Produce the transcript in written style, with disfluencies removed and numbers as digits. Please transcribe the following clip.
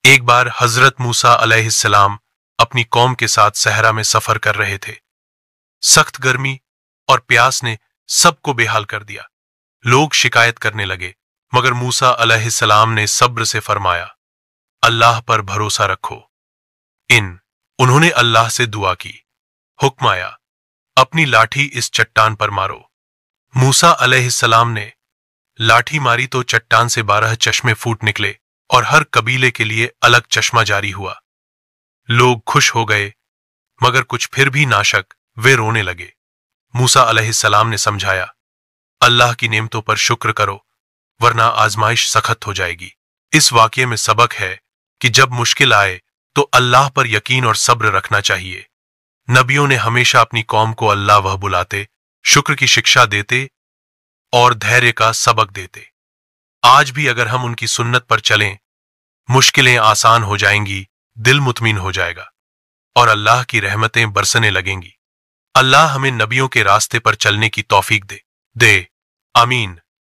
ایک بار حضرت موسیٰ علیہ السلام اپنی قوم کے ساتھ صحرا میں سفر کر رہے تھے۔ سخت گرمی اور پیاس نے سب کو بے حال کر دیا۔ لوگ شکایت کرنے لگے، مگر موسیٰ علیہ السلام نے صبر سے فرمایا، اللہ پر بھروسہ رکھو۔ انہوں نے اللہ سے دعا کی۔ حکم آیا، اپنی لاٹھی اس چٹان پر مارو۔ موسیٰ علیہ السلام نے لاٹھی ماری تو چٹان سے 12 چشمے پھوٹ نکلے اور ہر قبیلے کے لیے الگ چشمہ جاری ہوا۔ لوگ خوش ہو گئے، مگر کچھ پھر بھی ناشک وہ رونے لگے۔ موسیٰ علیہ السلام نے سمجھایا، اللہ کی نعمتوں پر شکر کرو ورنہ آزمائش سخت ہو جائے گی۔ اس واقعے میں سبق ہے کہ جب مشکل آئے تو اللہ پر یقین اور صبر رکھنا چاہیے۔ نبیوں نے ہمیشہ اپنی قوم کو اللہ وہ بلاتے، شکر کی شکشا دیتے اور دھیرے کا سبق دیتے۔ آج بھی اگر ہم ان کی سنت پر چلیں، مشکلیں آسان ہو جائیں گی، دل مطمئن ہو جائے گا اور اللہ کی رحمتیں برسنے لگیں گی۔ اللہ ہمیں نبیوں کے راستے پر چلنے کی توفیق دے۔ آمین۔